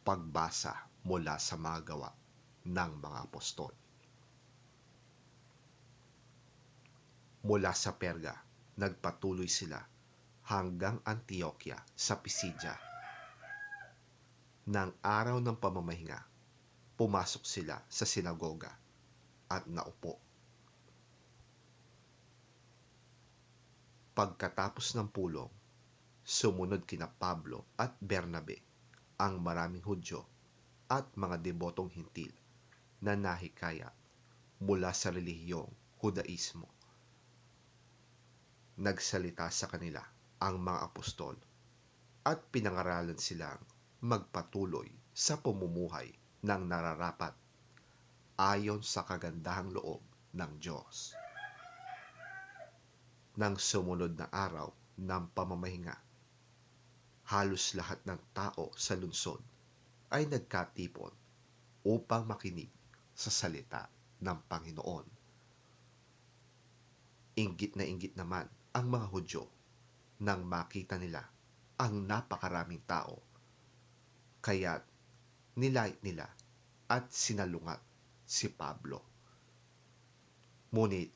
Pagbasa mula sa mga gawa ng mga apostol. Mula sa Perga, nagpatuloy sila hanggang Antioquia sa Pisidia. Nang araw ng pamamahinga, pumasok sila sa sinagoga at naupo. Pagkatapos ng pulong, sumunod kina Pablo at Bernabe ang maraming Hudyo at mga debotong Hintil na nahikayat mula sa relihiyong Hudaismo. Nagsalita sa kanila ang mga apostol at pinangaralan silang magpatuloy sa pamumuhay ng nararapat ayon sa kagandahang loob ng Diyos. Nang sumunod na araw ng pamamahinga, halos lahat ng tao sa lungsod ay nagkatipon upang makinig sa salita ng Panginoon. Inggit na inggit naman ang mga Hudyo nang makita nila ang napakaraming tao, kaya't nilait nila at sinalungat si Pablo. Ngunit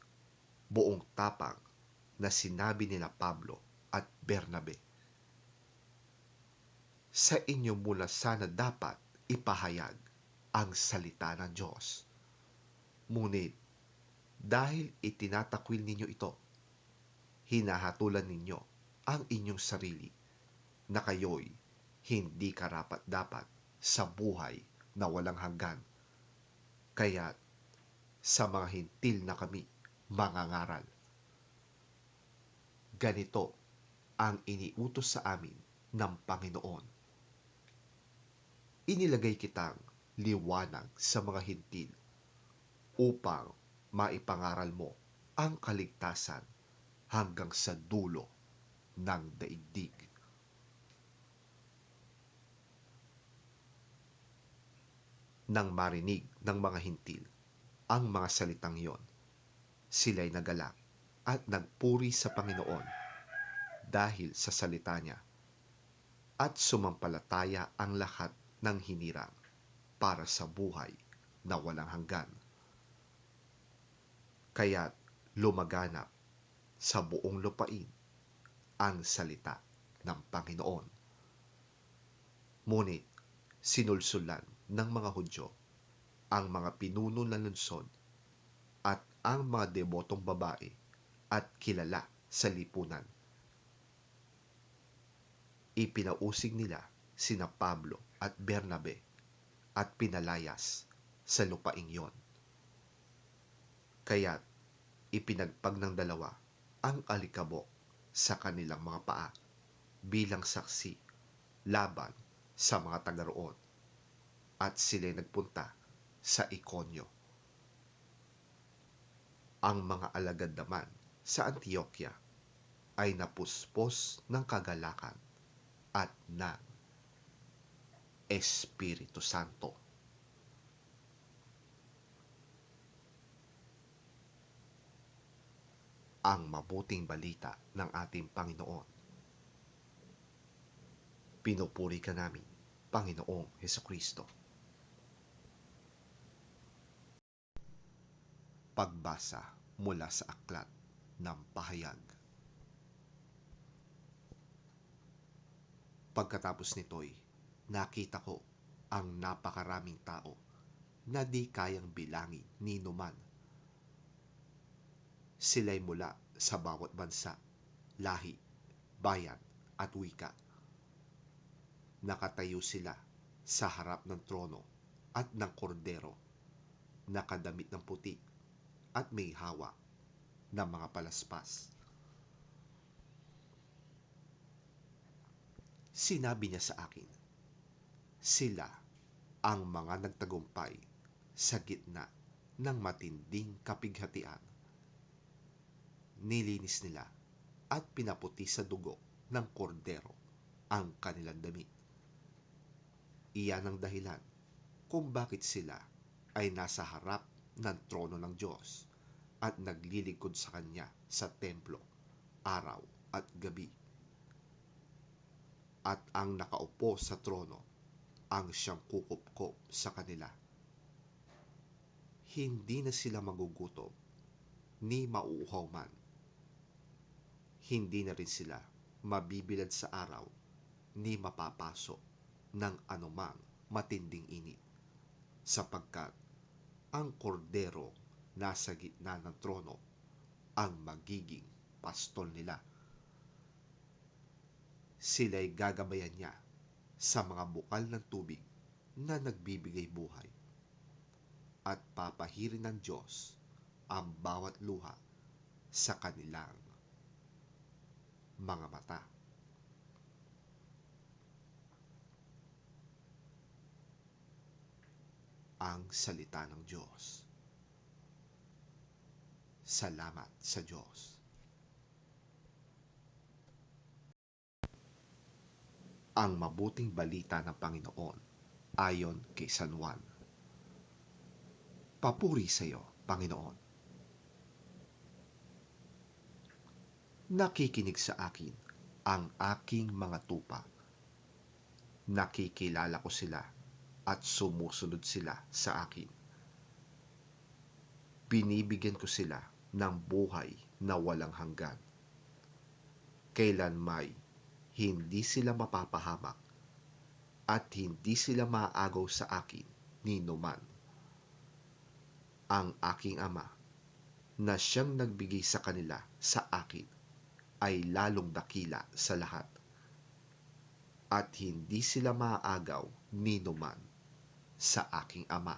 buong tapang na sinabi nila Pablo at Bernabe, sa inyo mula sana dapat ipahayag ang salita ng Diyos. Ngunit dahil itinatakwil ninyo ito, hinahatulan ninyo ang inyong sarili na kayo'y hindi karapat-dapat sa buhay na walang hanggan. Kaya't sa mga hintil na kami mangangaral. Ganito ang iniutos sa amin ng Panginoon. Inilagay kitang liwanag sa mga hintil upang maipangaral mo ang kaligtasan hanggang sa dulo ng daigdig. Nang marinig ng mga hintil ang mga salitang iyon, sila'y nagalak at nagpuri sa Panginoon dahil sa salita niya, at sumampalataya ang lahat ng hinirang para sa buhay na walang hanggan. Kaya't lumaganap sa buong lupain ang salita ng Panginoon. Ngunit sinulsulan ng mga Hudyo ang mga pinuno ng lungsod at ang mga debotong babae at kilala sa lipunan. Ipinausig nila sina Pablo at Bernabe at pinalayas sa lupaing yon. Kaya't ipinagpag ng dalawa ang alikabok sa kanilang mga paa bilang saksi laban sa mga taga roon, at sila'y nagpunta sa Ikonyo. Ang mga alagad naman sa Antioquia ay napuspos ng kagalakan at ng Espiritu Santo. Ang mabuting balita ng ating Panginoon. Pinupuri ka namin, Panginoong Hesukristo. Pagbasa mula sa aklat ng pahayag. Pagkatapos nito'y nakita ko ang napakaraming tao na di kayang bilangin ni numan. Sila'y mula sa bawat bansa, lahi, bayan at wika. Nakatayo sila sa harap ng trono at ng kordero, nakadamit ng puti at may hawak ng mga palaspas. Sinabi niya sa akin, sila ang mga nagtagumpay sa gitna ng matinding kapighatian. Nilinis nila at pinaputi sa dugo ng kordero ang kanilang damit. Iyan ang dahilan kung bakit sila ay nasa harap ng trono ng Diyos at naglilingkod sa Kanya sa templo, araw at gabi. At ang nakaupo sa trono ang siyang kukupkop sa kanila. Hindi na sila magugutom ni mauuhaw man. Hindi na rin sila mabibilad sa araw ni mapapasok ng anumang matinding init, sapagkat ang kordero nasa gitna ng trono ang magiging pastol nila. Sila'y gagabayan niya sa mga bukal ng tubig na nagbibigay buhay, at papahirin ng Diyos ang bawat luha sa kanilang mga mata. Ang salita ng Diyos. Salamat sa Diyos. Ang mabuting balita ng Panginoon ayon kay San Juan. Papuri sa iyo, Panginoon. Nakikinig sa akin ang aking mga tupa. Nakikilala ko sila at sumusunod sila sa akin. Binibigyan ko sila ng buhay na walang hanggan. Kailanmay hindi sila mapapahamak at hindi sila maaagaw sa akin ni numan. Ang aking Ama na siyang nagbigay sa kanila sa akin ay lalong dakila sa lahat, at hindi sila maaagaw ni numan sa aking Ama.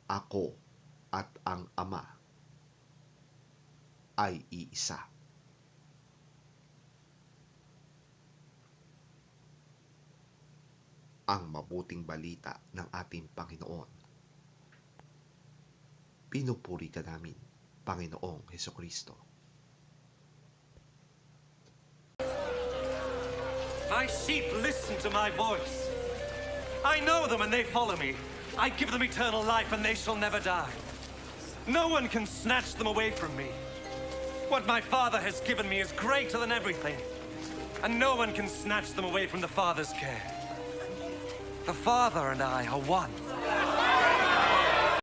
Ako at ang Ama ay iisa. Ang mabuting balita ng ating Panginoon. Pinupuri ka namin, Panginoong Hesukristo. My sheep listen to my voice. I know them and they follow me. I give them eternal life and they shall never die. No one can snatch them away from me. What my Father has given me is greater than everything, and no one can snatch them away from the Father's care. The Father and I are one.